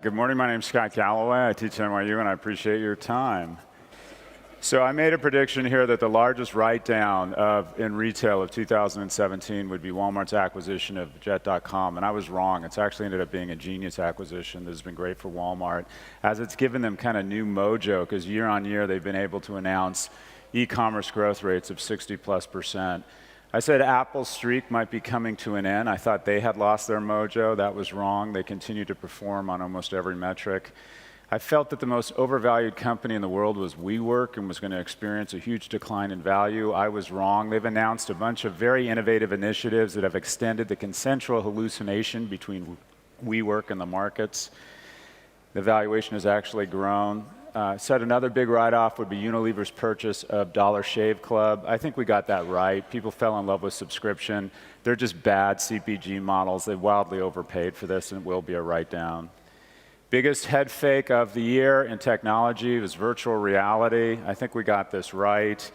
Good morning, my name's Scott Galloway. I teach at NYU and I appreciate your time. So I made a prediction here that the largest write-down in retail of 2017 would be Walmart's acquisition of Jet.com, and I was wrong. It's actually ended up being a genius acquisition that has been great for Walmart, as it's given them kind of new mojo, because year on year they've been able to announce e-commerce growth rates of 60+%. I said Apple's streak might be coming to an end. I thought they had lost their mojo. That was wrong. They continue to perform on almost every metric. I felt that the most overvalued company in the world was WeWork and was going to experience a huge decline in value. I was wrong. They've announced a bunch of very innovative initiatives that have extended the consensual hallucination between WeWork and the markets. The valuation has actually grown. Said another big write-off would be Unilever's purchase of Dollar Shave Club. I think we got that right. People fell in love with subscription. They're just bad CPG models. They wildly overpaid for this, and it will be a write-down. Biggest head fake of the year in technology was virtual reality. I think we got this right.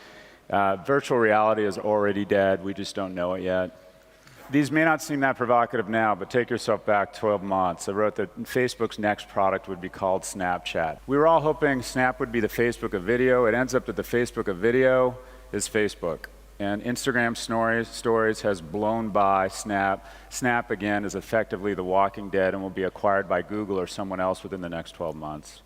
Virtual reality is already dead. We just don't know it yet. These may not seem that provocative now, but take yourself back 12 months. I wrote that Facebook's next product would be called Snapchat. We were all hoping Snap would be the Facebook of video. It ends up that the Facebook of video is Facebook. And Instagram stories has blown by Snap. Snap, again, is effectively The Walking Dead and will be acquired by Google or someone else within the next 12 months.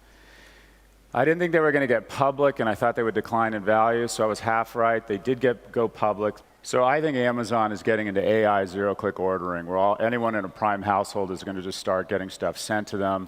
I didn't think they were going to get public, and I thought they would decline in value, so I was half right. They did go public. So I think Amazon is getting into AI zero-click ordering, where anyone in a Prime household is going to just start getting stuff sent to them.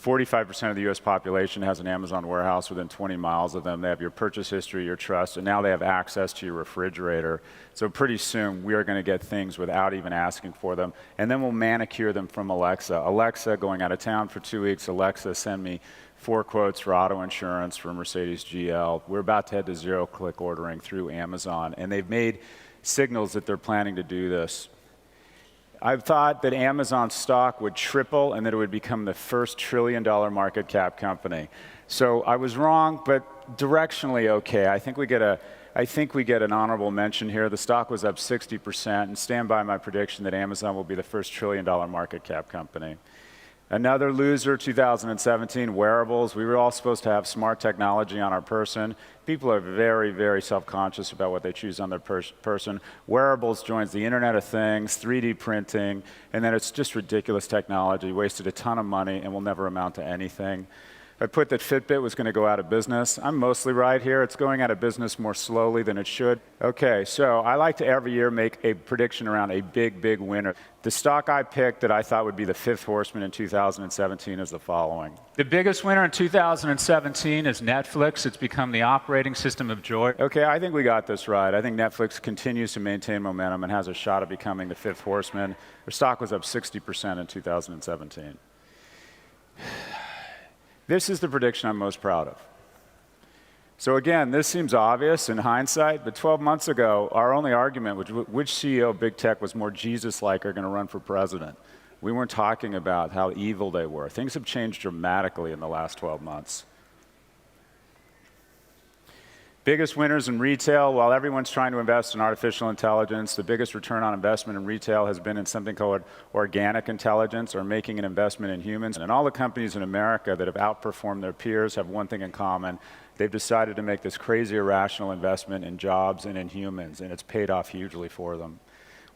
45% of the US population has an Amazon warehouse within 20 miles of them. They have your purchase history, your trust, and now they have access to your refrigerator. So pretty soon, we are going to get things without even asking for them. And then we'll manicure them from Alexa. Alexa, going out of town for 2 weeks. Alexa, send me 4 quotes for auto insurance for Mercedes GL. We're about to head to zero-click ordering through Amazon. And they've made signals that they're planning to do this. I thought that Amazon stock would triple and that it would become the first trillion-dollar market cap company. So I was wrong, but directionally okay. I think we get an honorable mention here. The stock was up 60%, and stand by my prediction that Amazon will be the first trillion-dollar market cap company. Another loser, 2017, wearables. We were all supposed to have smart technology on our person. People are very, very self-conscious about what they choose on their person. Wearables joins the Internet of Things, 3D printing, and then it's just ridiculous technology, wasted a ton of money, and will never amount to anything. I put that Fitbit was going to go out of business. I'm mostly right here. It's going out of business more slowly than it should. Okay, so I like to every year make a prediction around a big, big winner. The stock I picked that I thought would be the fifth horseman in 2017 is the following. The biggest winner in 2017 is Netflix. It's become the operating system of choice. Okay, I think we got this right. I think Netflix continues to maintain momentum and has a shot at becoming the fifth horseman. Their stock was up 60% in 2017. This is the prediction I'm most proud of. So again, this seems obvious in hindsight, but 12 months ago, our only argument was which CEO of big tech was more Jesus-like are going to run for president. We weren't talking about how evil they were. Things have changed dramatically in the last 12 months. Biggest winners in retail, while everyone's trying to invest in artificial intelligence, the biggest return on investment in retail has been in something called organic intelligence, or making an investment in humans. And all the companies in America that have outperformed their peers have one thing in common. They've decided to make this crazy irrational investment in jobs and in humans, and it's paid off hugely for them.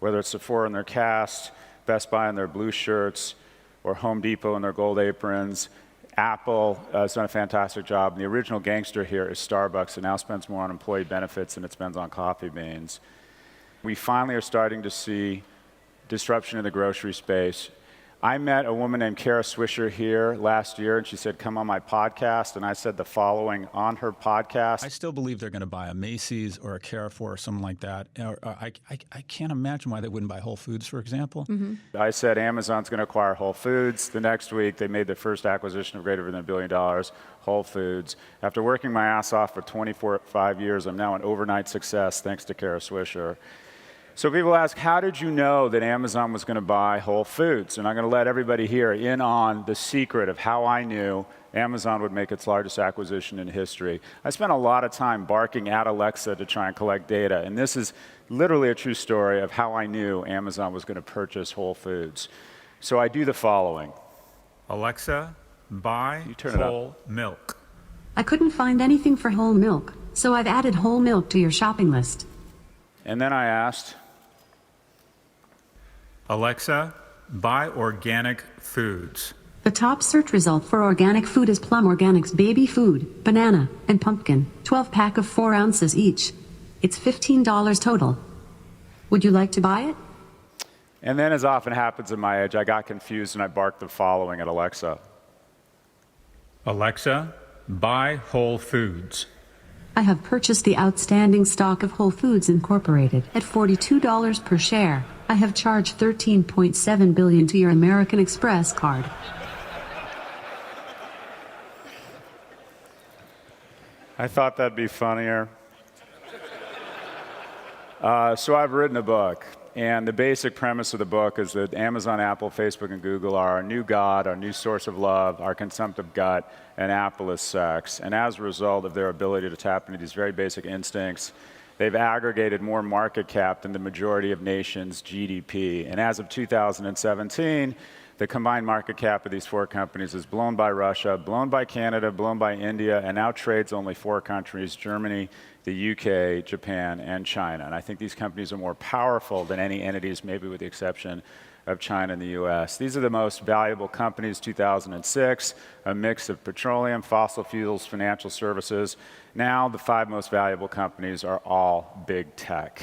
Whether it's Sephora in their cast, Best Buy in their blue shirts, or Home Depot in their gold aprons, Apple has done a fantastic job. And the original gangster here is Starbucks. It now spends more on employee benefits than it spends on coffee beans. We finally are starting to see disruption in the grocery space. I met a woman named Kara Swisher here last year, and she said, come on my podcast. And I said the following on her podcast. I still believe they're going to buy a Macy's or a Carrefour or something like that. I can't imagine why they wouldn't buy Whole Foods, for example. Mm-hmm. I said Amazon's going to acquire Whole Foods. The next week, they made their first acquisition of greater than $1 billion, Whole Foods. After working my ass off for 25 years, I'm now an overnight success thanks to Kara Swisher. So people ask, how did you know that Amazon was going to buy Whole Foods? And I'm going to let everybody here in on the secret of how I knew Amazon would make its largest acquisition in history. I spent a lot of time barking at Alexa to try and collect data. And this is literally a true story of how I knew Amazon was going to purchase Whole Foods. So I do the following. Alexa, buy turn it up. whole milk. I couldn't find anything for whole milk, so I've added whole milk to your shopping list. And then I asked, Alexa, buy organic foods. The top search result for organic food is Plum Organics baby food, banana, and pumpkin, 12-pack of 4 ounces each. It's $15 total. Would you like to buy it? and then as often happens at my age, I got confused and I barked the following at Alexa. Alexa, buy Whole Foods. I have purchased the outstanding stock of Whole Foods Incorporated at $42 per share. I have charged $13.7 billion to your American Express card. I thought that'd be funnier. So I've written a book, and the basic premise of the book is that Amazon, Apple, Facebook, and Google are our new God, our new source of love, our consumptive gut, and Apple is sex. And as a result of their ability to tap into these very basic instincts, they've aggregated more market cap than the majority of nations' GDP. And as of 2017, the combined market cap of these 4 companies is blown by Russia, blown by Canada, blown by India, and now trades only 4 countries, Germany, the UK, Japan, and China. And I think these companies are more powerful than any entities, maybe with the exception of China and the US. These are the most valuable companies, 2006, a mix of petroleum, fossil fuels, financial services. Now the 5 most valuable companies are all big tech.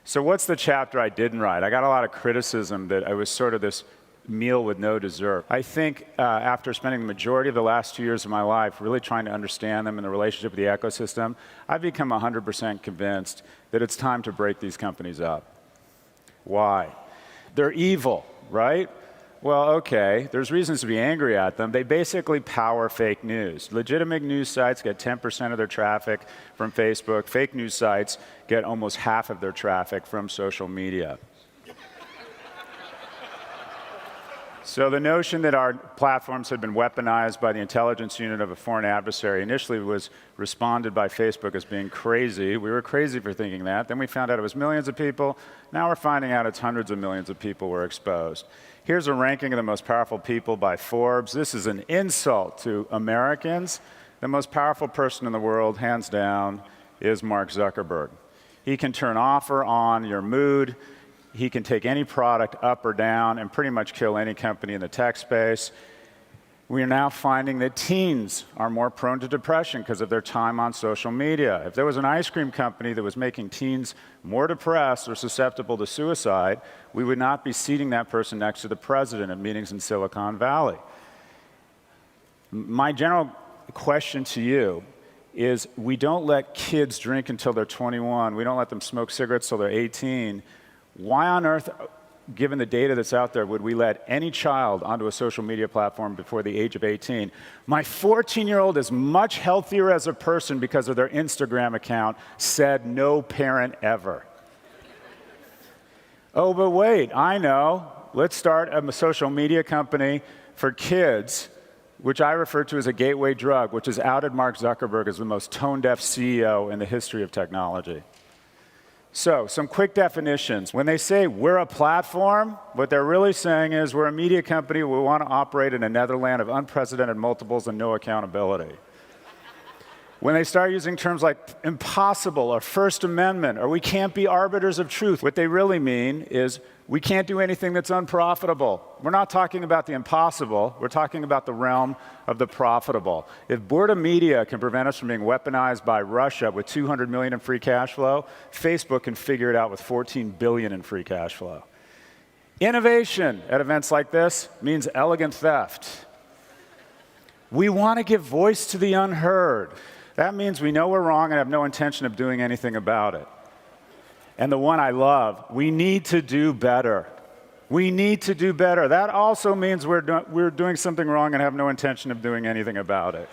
So what's the chapter I didn't write? I got a lot of criticism that I was sort of this meal with no dessert. I think after spending the majority of the last 2 years of my life really trying to understand them and the relationship with the ecosystem, I've become 100% convinced that it's time to break these companies up. Why? They're evil, right? Well, okay, there's reasons to be angry at them. They basically power fake news. Legitimate news sites get 10% of their traffic from Facebook. Fake news sites get almost half of their traffic from social media. So the notion that our platforms had been weaponized by the intelligence unit of a foreign adversary initially was responded by Facebook as being crazy. We were crazy for thinking that. Then we found out it was millions of people. Now we're finding out it's hundreds of millions of people were exposed. Here's a ranking of the most powerful people by Forbes. This is an insult to Americans. The most powerful person in the world, hands down, is Mark Zuckerberg. He can turn off or on your mood. He can take any product up or down and pretty much kill any company in the tech space. We are now finding that teens are more prone to depression because of their time on social media. If there was an ice cream company that was making teens more depressed or susceptible to suicide, we would not be seating that person next to the president at meetings in Silicon Valley. My general question to you is, we don't let kids drink until they're 21. We don't let them smoke cigarettes till they're 18. Why on earth, given the data that's out there, would we let any child onto a social media platform before the age of 18? My 14-year-old is much healthier as a person because of their Instagram account, said no parent ever. Oh, but wait, I know. Let's start a social media company for kids, which I refer to as a gateway drug, which has outed Mark Zuckerberg as the most tone-deaf CEO in the history of technology. So, some quick definitions. When they say we're a platform, what they're really saying is we're a media company. We want to operate in a netherland of unprecedented multiples and no accountability. When they start using terms like impossible or First Amendment or we can't be arbiters of truth, what they really mean is we can't do anything that's unprofitable. We're not talking about the impossible. We're talking about the realm of the profitable. If boredom media can prevent us from being weaponized by Russia with $200 million in free cash flow, Facebook can figure it out with $14 billion in free cash flow. Innovation at events like this means elegant theft. We want to give voice to the unheard. That means we know we're wrong and have no intention of doing anything about it. And the one I love, we need to do better. We need to do better. That also means we're doing something wrong and have no intention of doing anything about it.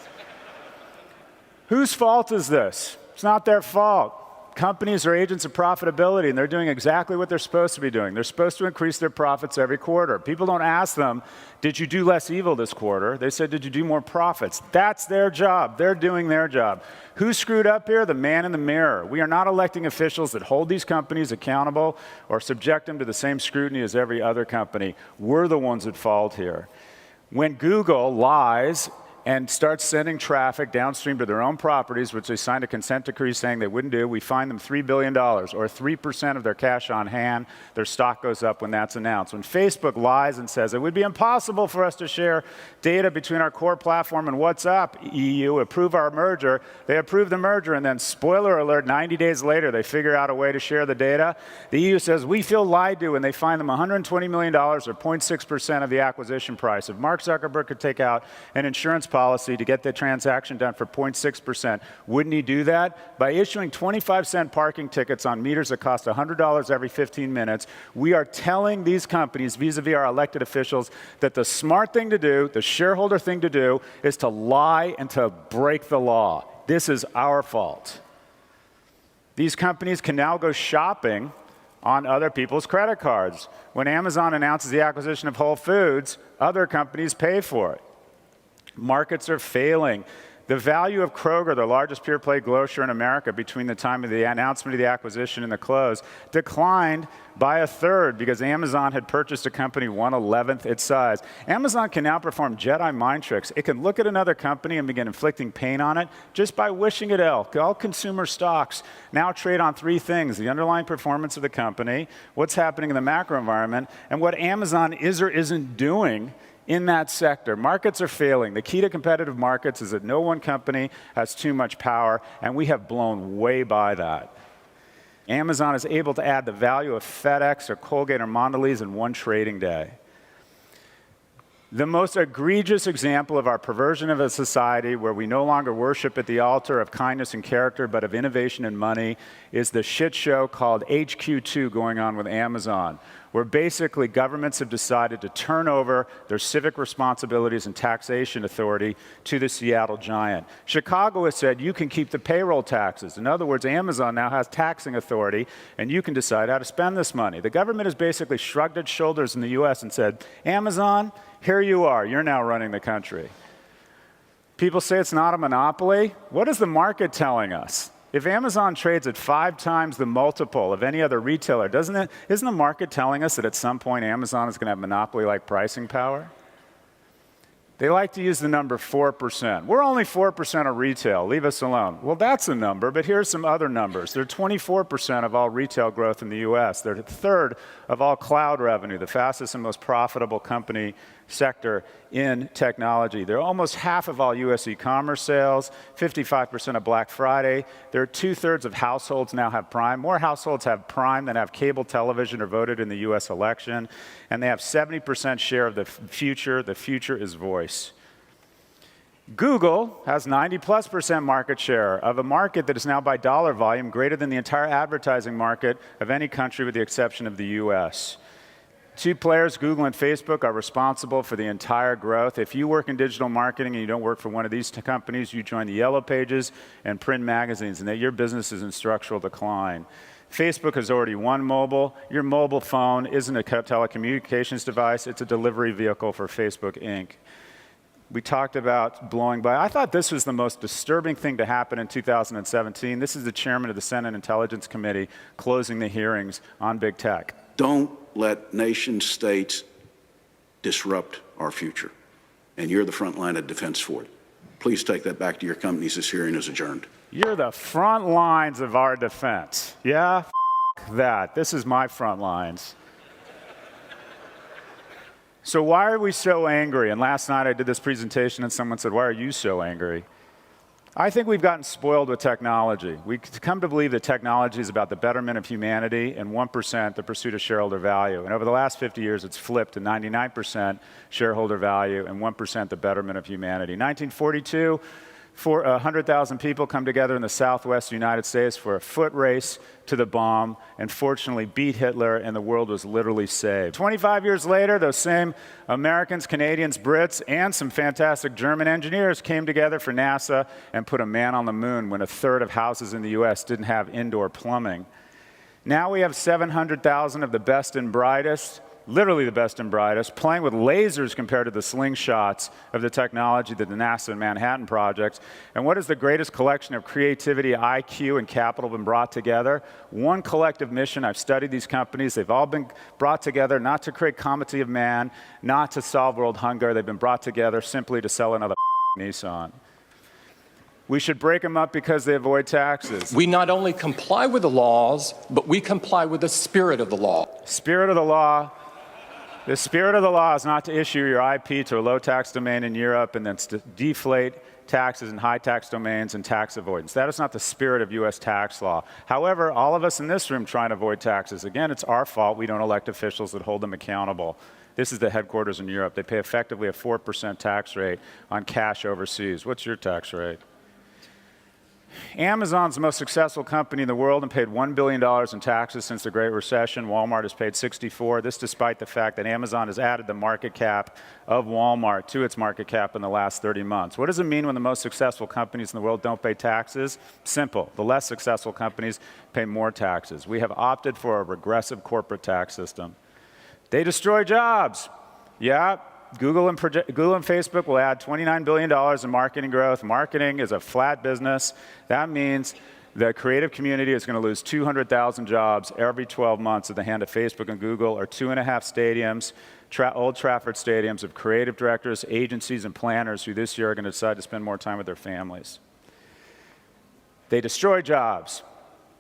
Whose fault is this? It's not their fault. Companies are agents of profitability, and they're doing exactly what they're supposed to be doing. They're supposed to increase their profits every quarter. People don't ask them, did you do less evil this quarter? They said, did you do more profits? That's their job. They're doing their job. Who screwed up here? The man in the mirror. We are not electing officials that hold these companies accountable or subject them to the same scrutiny as every other company. We're the ones at fault here. When Google lies and starts sending traffic downstream to their own properties, which they signed a consent decree saying they wouldn't do, we fine them $3 billion, or 3% of their cash on hand. Their stock goes up when that's announced. When Facebook lies and says it would be impossible for us to share data between our core platform and WhatsApp, EU, approve our merger, they approve the merger, and then, spoiler alert, 90 days later, they figure out a way to share the data. The EU says, we feel lied to, and they fine them $120 million, or 0.6% of the acquisition price. If Mark Zuckerberg could take out an insurance policy to get the transaction done for 0.6%. Wouldn't he do that? By issuing 25-cent parking tickets on meters that cost $100 every 15 minutes, we are telling these companies, vis-a-vis our elected officials, that the smart thing to do, the shareholder thing to do, is to lie and to break the law. This is our fault. These companies can now go shopping on other people's credit cards. When Amazon announces the acquisition of Whole Foods, other companies pay for it. Markets are failing. The value of Kroger, the largest pure-play grocer in America, between the time of the announcement of the acquisition and the close, declined by 1/3 because Amazon had purchased a company 1/11th its size. Amazon can now perform Jedi mind tricks. It can look at another company and begin inflicting pain on it just by wishing it ill. All consumer stocks now trade on three things: the underlying performance of the company, what's happening in the macro environment, and what Amazon is or isn't doing in that sector. Markets are failing. The key to competitive markets is that no one company has too much power, and we have blown way by that. Amazon is able to add the value of FedEx or Colgate or Mondelez in one trading day. The most egregious example of our perversion of a society where we no longer worship at the altar of kindness and character, but of innovation and money, is the shit show called HQ2 going on with Amazon, where basically governments have decided to turn over their civic responsibilities and taxation authority to the Seattle giant. Chicago has said you can keep the payroll taxes. In other words, Amazon now has taxing authority, and you can decide how to spend this money. The government has basically shrugged its shoulders in the US and said, Amazon, here you are, you're now running the country. People say it's not a monopoly. What is the market telling us? If Amazon trades at 5 times the multiple of any other retailer, isn't the market telling us that at some point Amazon is going to have monopoly-like pricing power? They like to use the number 4%. We're only 4% of retail. Leave us alone. Well, that's a number, but here's some other numbers. They're 24% of all retail growth in the US. They're 1/3 of all cloud revenue, the fastest and most profitable company sector in technology. They're almost half of all US e-commerce sales, 55% of Black Friday. They're 2/3 of households now have Prime. More households have Prime than have cable television or voted in the US election. And they have 70% share of the future. The future is voice. Google has 90+% market share of a market that is now by dollar volume greater than the entire advertising market of any country with the exception of the US. Two players, Google and Facebook, are responsible for the entire growth. If you work in digital marketing and you don't work for one of these companies, you join the Yellow Pages and print magazines, and that your business is in structural decline. Facebook has already won mobile. Your mobile phone isn't a telecommunications device. It's a delivery vehicle for Facebook Inc. We talked about blowing by. I thought this was the most disturbing thing to happen in 2017. This is the chairman of the Senate Intelligence Committee closing the hearings on big tech. Don't let nation states disrupt our future. And you're the front line of defense for it. Please take that back to your companies. This hearing is adjourned. You're the front lines of our defense. Yeah? That. This is my front lines. So why are we so angry? And last night I did this presentation and someone said, why are you so angry? I think we've gotten spoiled with technology. We come to believe that technology is about the betterment of humanity and 1% the pursuit of shareholder value. And over the last 50 years, it's flipped to 99% shareholder value and 1% the betterment of humanity. 1942, 100,000 people come together in the southwest United States for a foot race to the bomb, and fortunately beat Hitler, and the world was literally saved. 25 years later, those same Americans, Canadians, Brits, and some fantastic German engineers came together for NASA and put a man on the moon when 1/3 of houses in the US didn't have indoor plumbing. Now we have 700,000 of the best and brightest literally the best and brightest, playing with lasers compared to the slingshots of the technology that the NASA and Manhattan projects. And what is the greatest collection of creativity, IQ, and capital been brought together? One collective mission. I've studied these companies. They've all been brought together not to create comity of man, not to solve world hunger. They've been brought together simply to sell another Nissan. We should break them up because they avoid taxes. We not only comply with the laws, but we comply with the spirit of the law. Spirit of the law. The spirit of the law is not to issue your IP to a low-tax domain in Europe and then to deflate taxes in high-tax domains and tax avoidance. That is not the spirit of U.S. tax law. However, all of us in this room try and avoid taxes. Again, it's our fault we don't elect officials that hold them accountable. This is the headquarters in Europe. They pay effectively a 4% tax rate on cash overseas. What's your tax rate? Amazon's the most successful company in the world and paid $1 billion in taxes since the Great Recession. Walmart has paid $64. This despite the fact that Amazon has added the market cap of Walmart to its market cap in the last 30 months. What does it mean when the most successful companies in the world don't pay taxes? Simple. The less successful companies pay more taxes. We have opted for a regressive corporate tax system. They destroy jobs. Yeah. Google and Facebook will add $29 billion in marketing growth. Marketing is a flat business. That means the creative community is going to lose 200,000 jobs every 12 months at the hand of Facebook and Google, or 2.5 stadiums, Old Trafford stadiums of creative directors, agencies, and planners who this year are going to decide to spend more time with their families. They destroy jobs.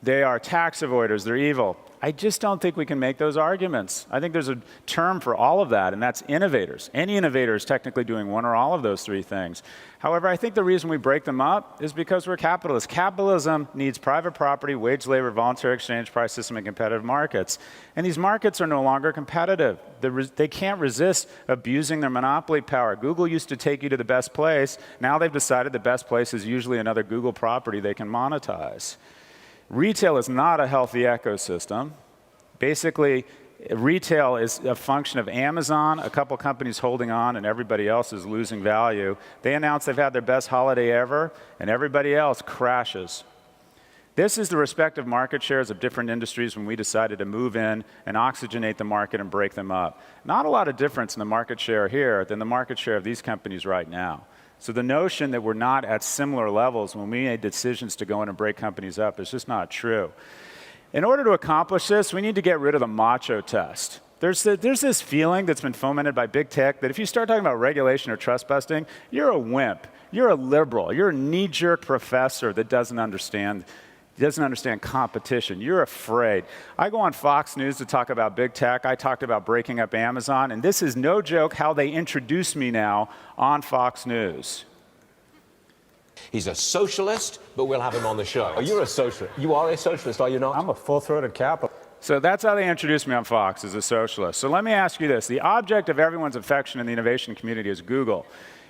They are tax avoiders. They're evil. I just don't think we can make those arguments. I think there's a term for all of that, and that's innovators. Any innovator is technically doing one or all of those three things. However, I think the reason we break them up is because we're capitalists. Capitalism needs private property, wage labor, voluntary exchange price system, and competitive markets. And these markets are no longer competitive. They can't resist abusing their monopoly power. Google used to take you to the best place. Now they've decided the best place is usually another Google property they can monetize. Retail is not a healthy ecosystem. Basically, retail is a function of Amazon, a couple companies holding on, and everybody else is losing value. They announce they've had their best holiday ever, and everybody else crashes. This is the respective market shares of different industries when we decided to move in and oxygenate the market and break them up. Not a lot of difference in the market share here than the market share of these companies right now. So the notion that we're not at similar levels when we made decisions to go in and break companies up is just not true. In order to accomplish this, we need to get rid of the macho test. There's this feeling that's been fomented by big tech that if you start talking about regulation or trust busting, you're a wimp, you're a liberal, you're a knee-jerk professor that doesn't understand competition. You're afraid. I go on Fox News to talk about big tech. I talked about breaking up Amazon, and this is no joke how they introduce me now on Fox News. He's a socialist, but we'll have him on the show. Oh, you're a socialist. You are a socialist, are you not? I'm a full-throated capitalist. So that's how they introduced me on Fox, as a socialist. So let me ask you this. The object of everyone's affection in the innovation community is Google.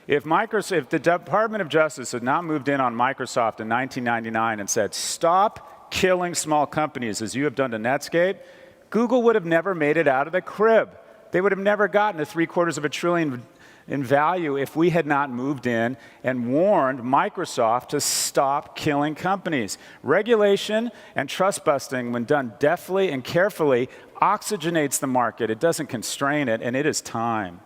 If the Department of Justice had not moved in on Microsoft in 1999 and said, stop killing small companies as you have done to Netscape, Google would have never made it out of the crib. They would have never gotten to $750 billion in value if we had not moved in and warned Microsoft to stop killing companies. Regulation and trust busting, when done deftly and carefully, oxygenates the market. It doesn't constrain it, and it is time.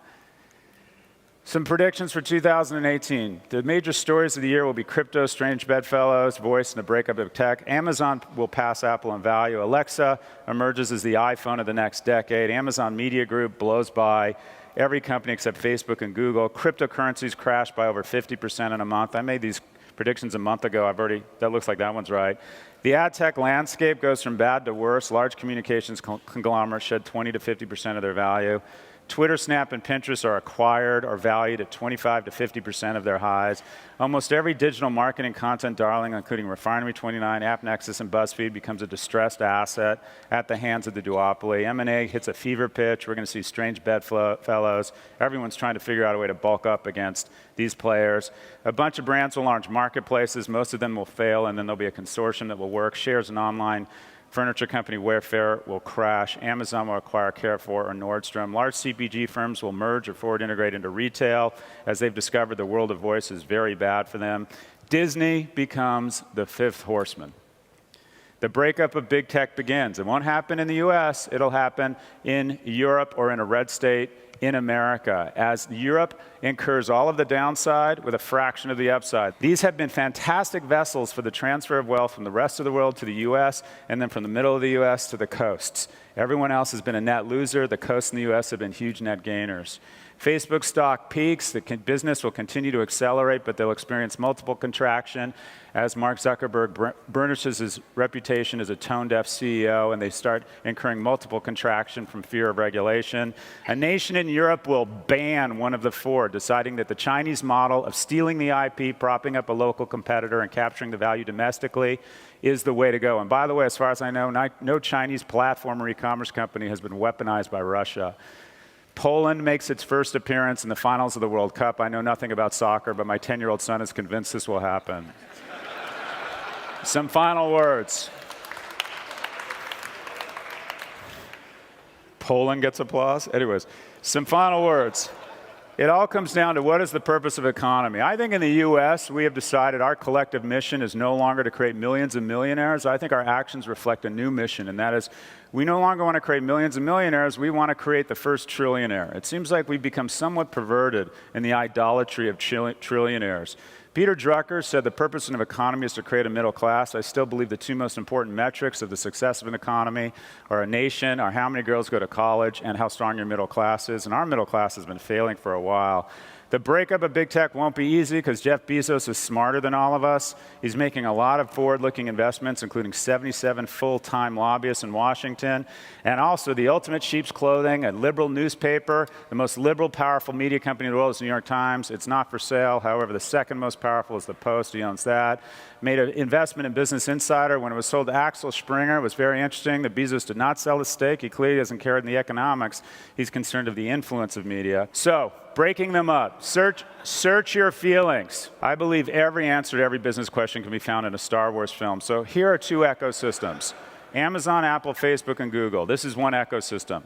Some predictions for 2018. The major stories of the year will be crypto, strange bedfellows, voice, and the breakup of tech. Amazon will pass Apple in value. Alexa emerges as the iPhone of the next decade. Amazon Media Group blows by every company except Facebook and Google. Cryptocurrencies crash by over 50% in a month. I made these predictions a month ago. That looks like that one's right. The ad tech landscape goes from bad to worse. Large communications conglomerates shed 20 to 50% of their value. Twitter, Snap, and Pinterest are acquired or valued at 25 to 50% of their highs. Almost every digital marketing content darling, including Refinery29, AppNexus, and BuzzFeed, becomes a distressed asset at the hands of the duopoly. M&A hits a fever pitch. We're going to see strange bedfellows. Everyone's trying to figure out a way to bulk up against these players. A bunch of brands will launch marketplaces. Most of them will fail, and then there'll be a consortium that will work. Shares in online furniture company Wayfair will crash. Amazon will acquire Carrefour or Nordstrom. Large CPG firms will merge or forward integrate into retail as they've discovered the world of voice is very bad for them. Disney becomes the fifth horseman. The breakup of big tech begins. It won't happen in the US, it'll happen in Europe or in a red state in America, as Europe incurs all of the downside with a fraction of the upside. These have been fantastic vessels for the transfer of wealth from the rest of the world to the US, and then from the middle of the US to the coasts. Everyone else has been a net loser. The coasts in the US have been huge net gainers. Facebook stock peaks. The business will continue to accelerate, but they'll experience multiple contraction as Mark Zuckerberg burnishes his reputation as a tone-deaf CEO, and they start incurring multiple contraction from fear of regulation. A nation in Europe will ban one of the four, deciding that the Chinese model of stealing the IP, propping up a local competitor, and capturing the value domestically is the way to go. And by the way, as far as I know, no Chinese platform or e-commerce company has been weaponized by Russia. Poland makes its first appearance in the finals of the World Cup. I know nothing about soccer, but my 10-year-old son is convinced this will happen. Some final words. Poland gets applause? Anyways, some final words. It all comes down to what is the purpose of economy. I think in the US, we have decided our collective mission is no longer to create millions of millionaires. I think our actions reflect a new mission, and that is we no longer want to create millions of millionaires, we want to create the first trillionaire. It seems like we've become somewhat perverted in the idolatry of trillionaires. Peter Drucker said the purpose of an economy is to create a middle class. I still believe the two most important metrics of the success of an economy or a nation are how many girls go to college and how strong your middle class is. And our middle class has been failing for a while. The breakup of big tech won't be easy because Jeff Bezos is smarter than all of us. He's making a lot of forward-looking investments, including 77 full-time lobbyists in Washington, and also the ultimate sheep's clothing, a liberal newspaper. The most liberal, powerful media company in the world is the New York Times. It's not for sale. However, the second most powerful is the Post. He owns that. Made an investment in Business Insider when it was sold to Axel Springer. It was very interesting that Bezos did not sell his stake. He clearly doesn't care in the economics. He's concerned of the influence of media. So, breaking them up. Search your feelings. I believe every answer to every business question can be found in a Star Wars film. So here are two ecosystems. Amazon, Apple, Facebook, and Google. This is one ecosystem.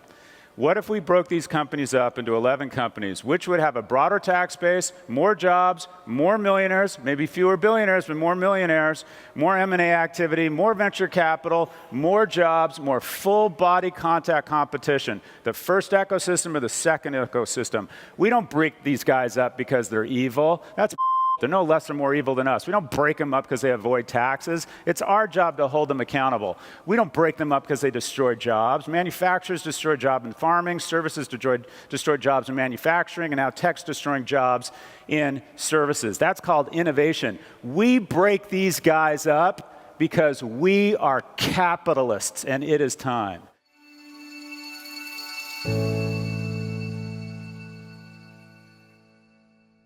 What if we broke these companies up into 11 companies, which would have a broader tax base, more jobs, more millionaires, maybe fewer billionaires, but more millionaires, more M&A activity, more venture capital, more jobs, more full-body contact competition? The first ecosystem or the second ecosystem? We don't break these guys up because they're evil. That's they're no less or more evil than us. We don't break them up because they avoid taxes. It's our job to hold them accountable. We don't break them up because they destroy jobs. Manufacturers destroy jobs in farming, services destroy jobs in manufacturing, and now tech's destroying jobs in services. That's called innovation. We break these guys up because we are capitalists, and it is time.